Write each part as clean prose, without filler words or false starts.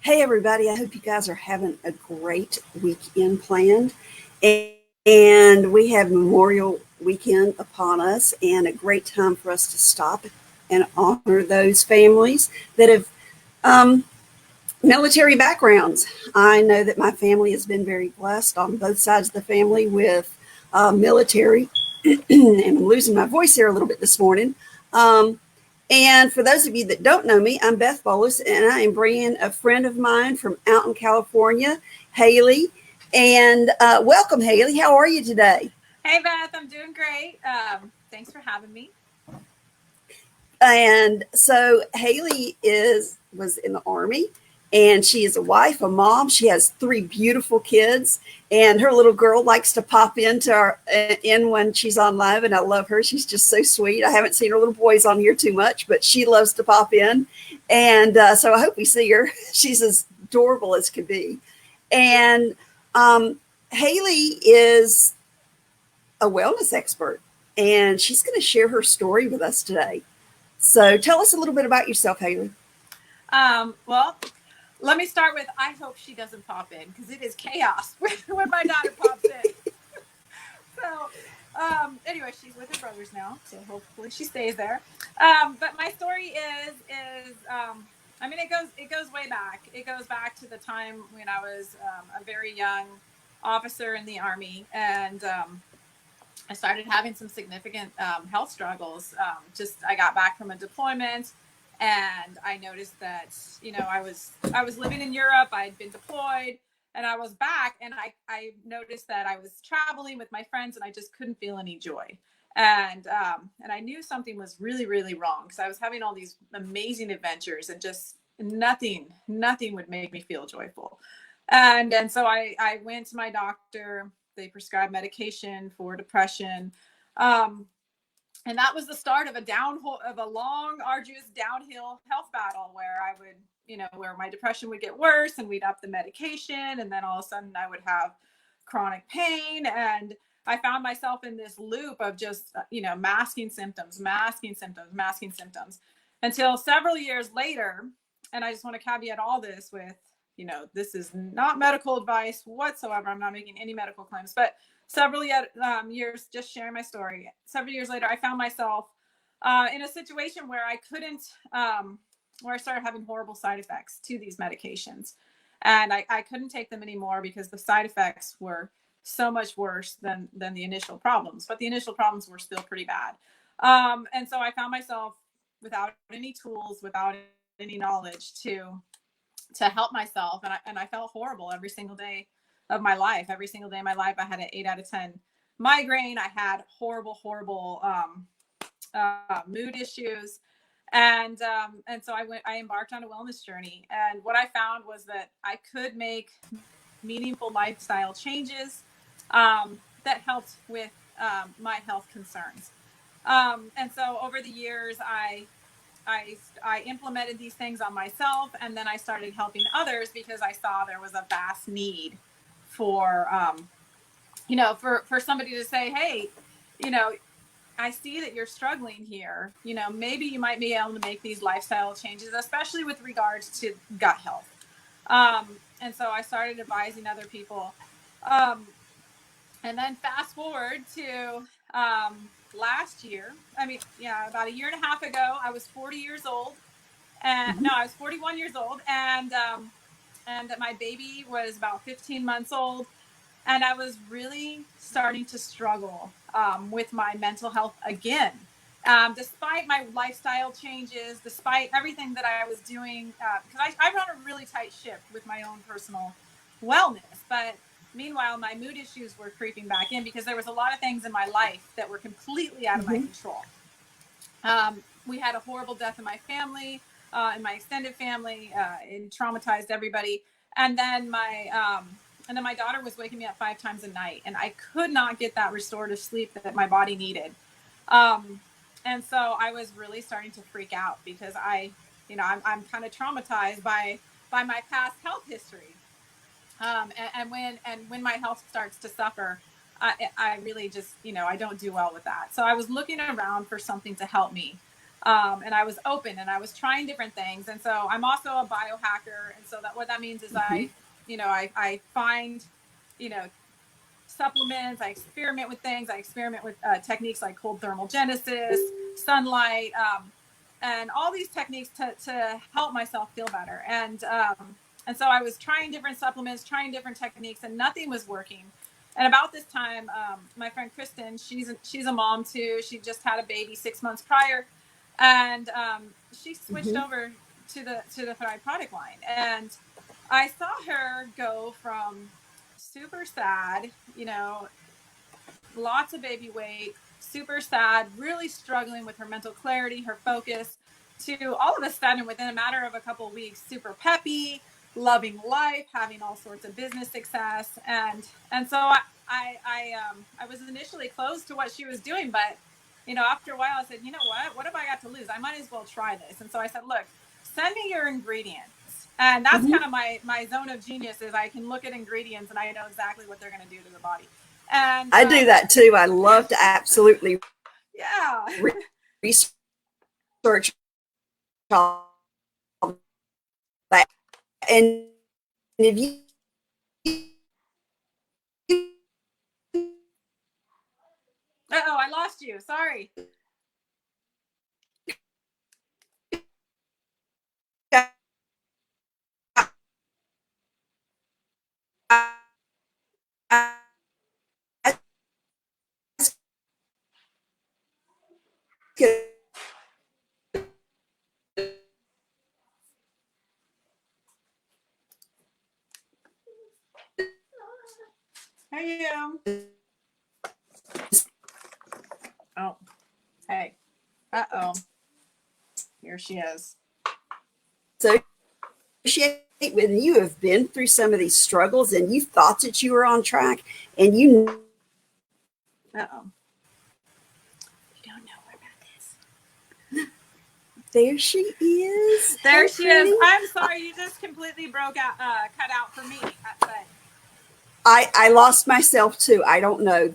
Hey, everybody. I hope you guys are having a great weekend planned. And we have Memorial Weekend upon us, and a great time for us to stop and honor those families that have um, military backgrounds. I know that my family has been very blessed on both sides of the family with military, and I'm losing my voice here a little bit this morning. Um, and for those of you that don't know me, I'm Beth Bolus, and I am bringing a friend of mine from out in California, Hayley. And welcome, Hayley. How are you today? Hey Beth, I'm doing great. Thanks for having me. And so Hayley is was in the army, and she is a wife, a mom. She has three beautiful kids, and her little girl likes to pop into our in when she's on live, and I love her. She's just so sweet. I haven't seen her little boys on here too much, but she loves to pop in, and so I hope we see her. She's as adorable as could be, and um, Hayley is a wellness expert, and she's going to share her story with us today. So tell us a little bit about yourself, Hayley. Well, let me start with I hope she doesn't pop in because it is chaos when my daughter pops in. Anyway, she's with her brothers now, so hopefully she stays there. But my story is it goes way back. It goes back to the time when I was a very young officer in the army, and I started having some significant health struggles. Just I got back from a deployment, and I noticed that I was living in Europe. I had been deployed, and I was back, and I noticed that I was traveling with my friends, and I just couldn't feel any joy. And I knew something was really wrong because I was having all these amazing adventures, and just nothing would make me feel joyful. And so I went to my doctor. They prescribed medication for depression. Um, and that was the start of a long, arduous downhill health battle where I would, where my depression would get worse and we'd up the medication. And then all of a sudden I would have chronic pain. And I found myself in this loop of just, masking symptoms until several years later. And I just want to caveat all this with, this is not medical advice whatsoever. I'm not making any medical claims, but years, just sharing my story. Several years later, I found myself in a situation where I couldn't, where I started having horrible side effects to these medications. And I couldn't take them anymore because the side effects were so much worse than the initial problems. But the initial problems were still pretty bad. And so I found myself without any tools, without any knowledge to help myself. And I felt horrible every single day of my life. Every single day of my life, I had an 8 out of 10 migraine. I had horrible mood issues. And so I embarked on a wellness journey. And what I found was that I could make meaningful lifestyle changes that helped with my health concerns. And so over the years, I implemented these things on myself, and then I started helping others because I saw there was a vast need for for somebody to say, hey, you know, I see that you're struggling here. Maybe you might be able to make these lifestyle changes, especially with regards to gut health. And so I started advising other people. Um, and then fast forward to last year. I mean, yeah, about a year and a half ago, I was 40 years old. And Mm-hmm. no, I was 41 years old, and my baby was about 15 months old, and I was really starting to struggle with my mental health again. Despite my lifestyle changes, despite everything that I was doing, because I run a really tight ship with my own personal wellness. But meanwhile, my mood issues were creeping back in because there was a lot of things in my life that were completely out of my Mm-hmm. control. We had a horrible death in my family, in my extended family. It traumatized everybody. And then my daughter was waking me up 5 times a night, and I could not get that restorative sleep that my body needed. Um, and so I was really starting to freak out because I'm kind of traumatized by my past health history. And when my health starts to suffer, I really just I don't do well with that. So I was looking around for something to help me. And I was open and I was trying different things. And so I'm also a biohacker. And so that what that means is Mm-hmm. I find, you know, supplements. I experiment with things. I experiment with techniques like cold thermogenesis, sunlight, and all these techniques to help myself feel better. And so I was trying different supplements, trying different techniques, and nothing was working. And about this time, my friend Kristen, she's a mom too. She just had a baby 6 months prior, and she switched Mm-hmm. over to the Thrive product line. And I saw her go from super sad, lots of baby weight, super sad, really struggling with her mental clarity, her focus, to all of a sudden, within a matter of a couple of weeks, super peppy, loving life, having all sorts of business success. And so I was initially closed to what she was doing, but after a while I said, what have I got to lose? I might as well try this. And so I said, look, send me your ingredients. And that's Mm-hmm. kind of my zone of genius, is I can look at ingredients and I know exactly what they're going to do to the body. And I do that too. I love to absolutely yeah. research all that. And if you Uh-oh, I lost you. Sorry. Hey, oh, hey. Uh-oh. Here she is. associate with, you have been through some of these struggles and you thought that you were on track, and you Uh-oh. You don't know her about this. there she is. There Hey, she pretty. is. I'm sorry, you just completely cut out for me. But I lost myself too. I don't know.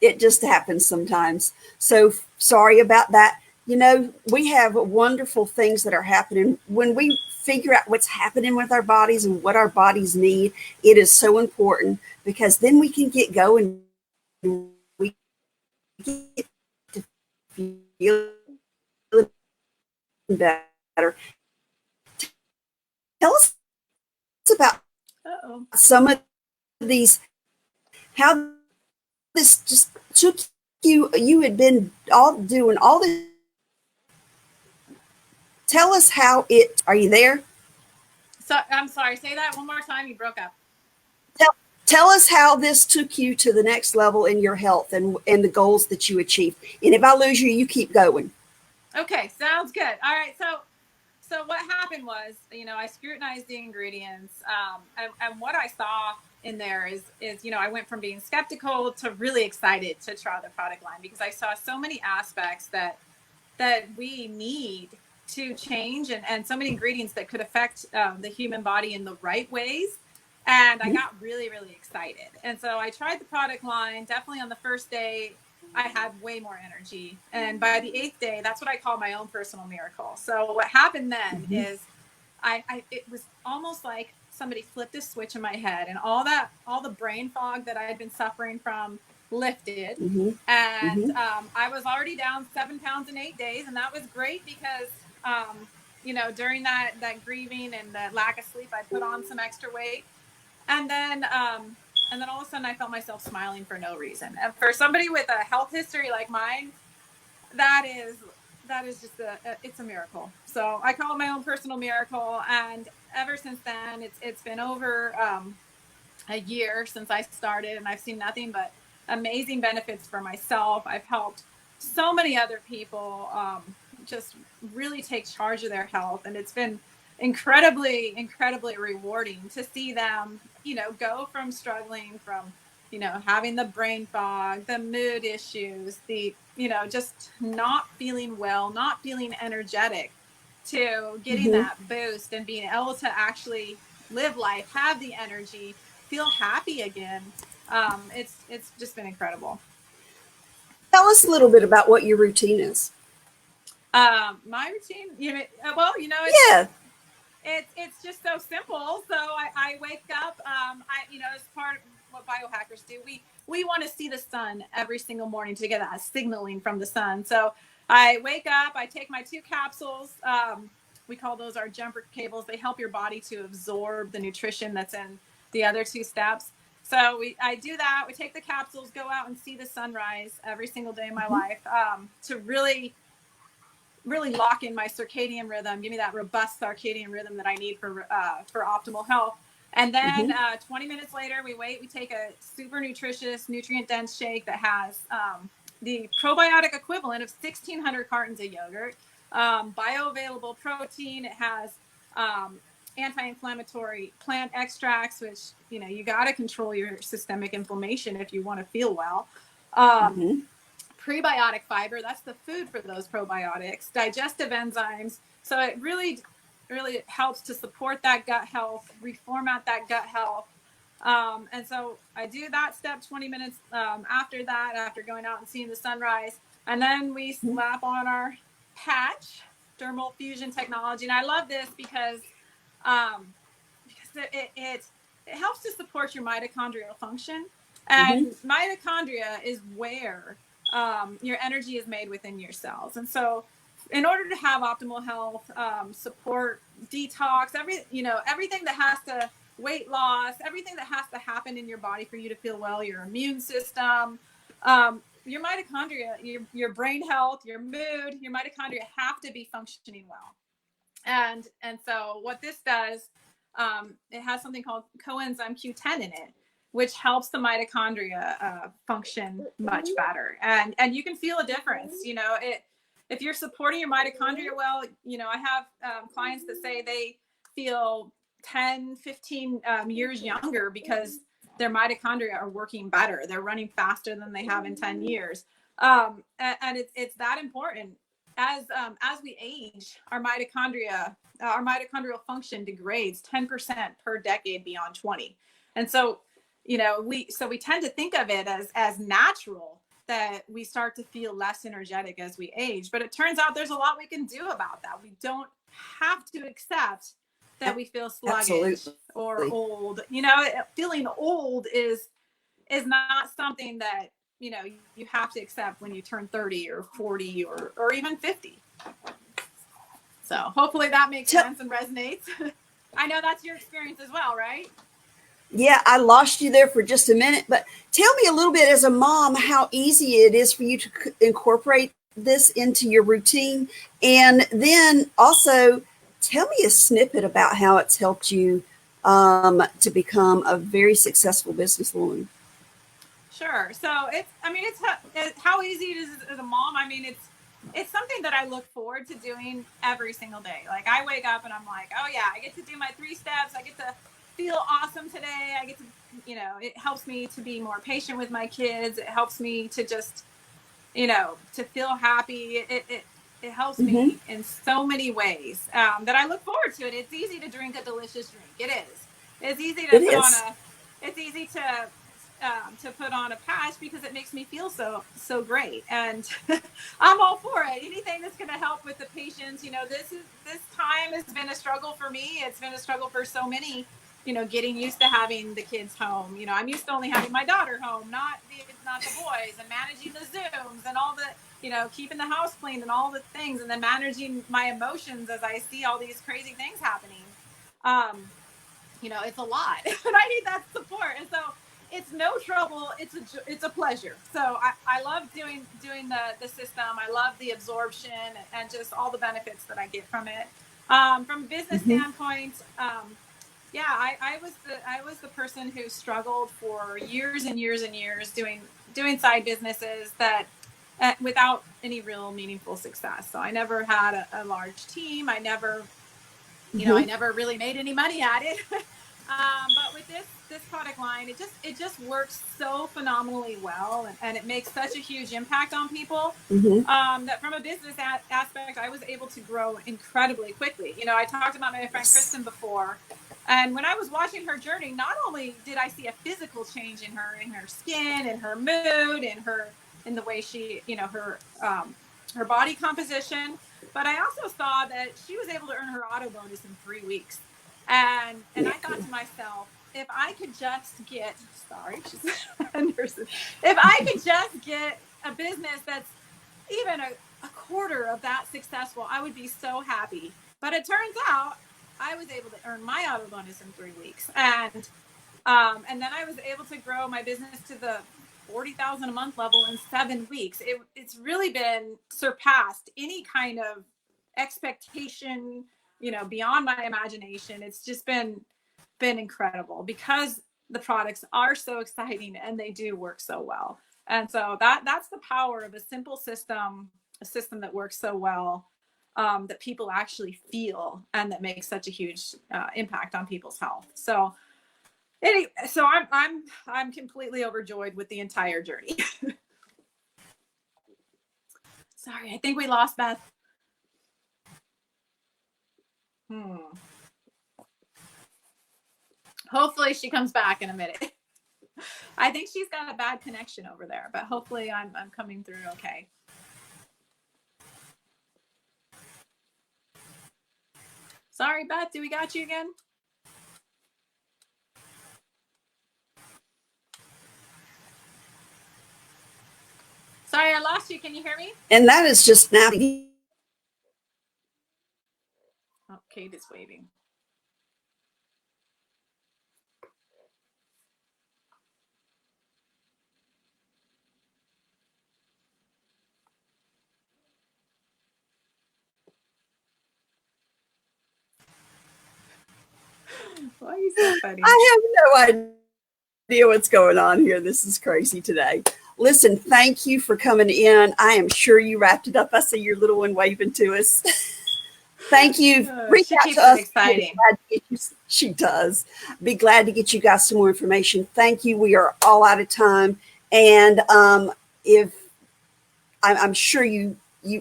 It just happens sometimes. So sorry about that. We have wonderful things that are happening. When we figure out what's happening with our bodies and what our bodies need, it is so important, because then we can get going. We get to feel better. Tell us about uh-oh. some of these, how this just took you. You had been all doing all this. Tell us how it. Are you there? So I'm sorry, say that one more time. You broke up. Tell us how this took you to the next level in your health, and the goals that you achieved. And if I lose you, you keep going. Okay, sounds good. All right, so what happened was, I scrutinized the ingredients, and what I saw in there is I went from being skeptical to really excited to try the product line, because I saw so many aspects that we need to change, and so many ingredients that could affect the human body in the right ways. And I got really, really excited. And so I tried the product line. Definitely on the first day, I had way more energy. And by the 8th day, that's what I call my own personal miracle. So what happened then Mm-hmm. is it was almost like somebody flipped a switch in my head, and all the brain fog that I had been suffering from lifted. Mm-hmm. And Mm-hmm. I was already down 7 pounds in 8 days, and that was great because during that grieving and the lack of sleep, I put on some extra weight. And then all of a sudden I felt myself smiling for no reason. And for somebody with a health history like mine, that is just it's a miracle. So I call it my own personal miracle. And ever since then, it's been over a year since I started, and I've seen nothing but amazing benefits for myself. I've helped so many other people just really take charge of their health, and it's been incredibly, incredibly rewarding to see them, go from struggling from, having the brain fog, the mood issues, the, just not feeling well, not feeling energetic, to getting Mm-hmm. that boost and being able to actually live life, have the energy, feel happy again. It's just been incredible. Tell us a little bit about what your routine is. My routine, well, Yeah. it's just so simple. So I wake up. As part of what biohackers do, we want to see the sun every single morning to get that signaling from the sun. So I wake up. I take my 2 capsules. We call those our jumper cables. They help your body to absorb the nutrition that's in the other 2 steps. So I do that. We take the capsules, go out and see the sunrise every single day of my Mhm. life, to really lock in my circadian rhythm, give me that robust circadian rhythm that I need for optimal health. And then Mhm. 20 minutes later, we take a super nutritious, nutrient dense shake that has the probiotic equivalent of 1,600 cartons of yogurt, bioavailable protein. It has anti-inflammatory plant extracts, which you got to control your systemic inflammation if you want to feel well. Um, Mhm. Prebiotic fiber, that's the food for those probiotics, digestive enzymes. So it really helps to support that gut health, reformat that gut health. And so I do that step 20 minutes after that, after going out and seeing the sunrise. And then we Mhm. slap on our patch, dermal fusion technology. And I love this um, because it helps to support your mitochondrial function. Mhm. And mitochondria is where your energy is made within your cells. And so, in order to have optimal health, support detox, everything that has to weight loss, everything that has to happen in your body for you to feel well, your immune system, your mitochondria, your brain health, your mood, your mitochondria have to be functioning well. And so what this does, it has something called coenzyme Q10 in it, which helps the mitochondria function much better. And you can feel a difference. If you're supporting your mitochondria well, I have clients that say they feel 10, 15 years younger because their mitochondria are working better. They're running faster than they have in 10 years. And it's that important. As we age, our mitochondrial function degrades 10% per decade beyond 20. And so, we tend to think of it as natural that we start to feel less energetic as we age. But it turns out there's a lot we can do about that. We don't have to accept that we feel sluggish or Absolutely. old. Feeling old is not something that you have to accept when you turn 30 or 40 or even 50. So hopefully that makes Tell, sense and resonates. I know that's your experience as well, right? yeah, I lost you there for just a minute, but tell me a little bit as a mom how easy it is for you to incorporate this into your routine. And then also tell me a snippet about how it's helped you to become a very successful businesswoman. Sure. So it's how easy it is as a mom. I mean, it's something that I look forward to doing every single day. Like I wake up and I'm like, oh yeah, I get to do my 3 steps. I get to feel awesome today. I get to, it helps me to be more patient with my kids. It helps me to just, to feel happy. It helps Mm-hmm. me in so many ways that I look forward to it. It's easy to drink a delicious drink. It is. It's easy to It put on is. a. It's easy to put on a patch because it makes me feel so great, and I'm all for it. Anything that's going to help with the patients. This time has been a struggle for me. It's been a struggle for so many. Getting used to having the kids home. I'm used to only having my daughter home, not the boys, and managing the Zooms and all the keeping the house clean and all the things, and then managing my emotions as I see all these crazy things happening. It's a lot, and I need that support. And so it's no trouble. It's a pleasure. So I love doing the system. I love the absorption and just all the benefits that I get from it. From a business Mm-hmm. standpoint, yeah, I was the person who struggled for years and years and years doing side businesses that without any real meaningful success. So I never had a large team. I Mm-hmm. never really made any money at it. But with this product line, it just works so phenomenally well, and it makes such a huge impact on people, Mm-hmm. that from a business aspect, I was able to grow incredibly quickly. I talked about my friend Yes. Kristen before, and when I was watching her journey, not only did I see a physical change in her skin, in her mood, in the way she, her body composition, But I also saw that she was able to earn her auto bonus in 3 weeks. And I thought to myself, if I could just get, sorry, she's a nurse. If I could just get a business that's even a quarter of that successful, I would be so happy. But it turns out I was able to earn my auto bonus in 3 weeks. And then I was able to grow my business to the 40,000 a month level in 7 weeks. It's really been surpassed any kind of expectation, beyond my imagination. It's just been incredible because the products are so exciting and they do work so well. And so that's the power of a simple system, a system that works so well, that people actually feel and that makes such a huge impact on people's health. So I'm completely overjoyed with the entire journey. Sorry, I think we lost Beth. Hopefully she comes back in a minute. I think she's got a bad connection over there, but hopefully I'm coming through okay. Sorry, Beth, do we got you again? Sorry, I lost you. Can you hear me? And that is just now. Oh, Kate is waving. Why are you so funny? I have no idea what's going on here. This is crazy today. Listen, thank you for coming in. I am sure you wrapped it up. I see your little one waving to us. Thank you. Reach out to us. Exciting. She does. Be glad to get you guys some more information. Thank you. We are all out of time. And if I'm sure you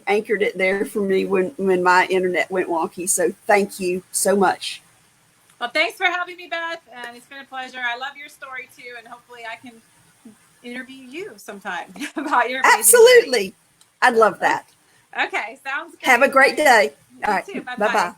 anchored it there for me when my internet went wonky. So thank you so much. Well, thanks for having me, Beth. And it's been a pleasure. I love your story too. And hopefully I can interview you sometime about your Absolutely. Journey. I'd love that. Okay. Sounds good. Have a great day. All right. You too. Bye-bye. Bye-bye.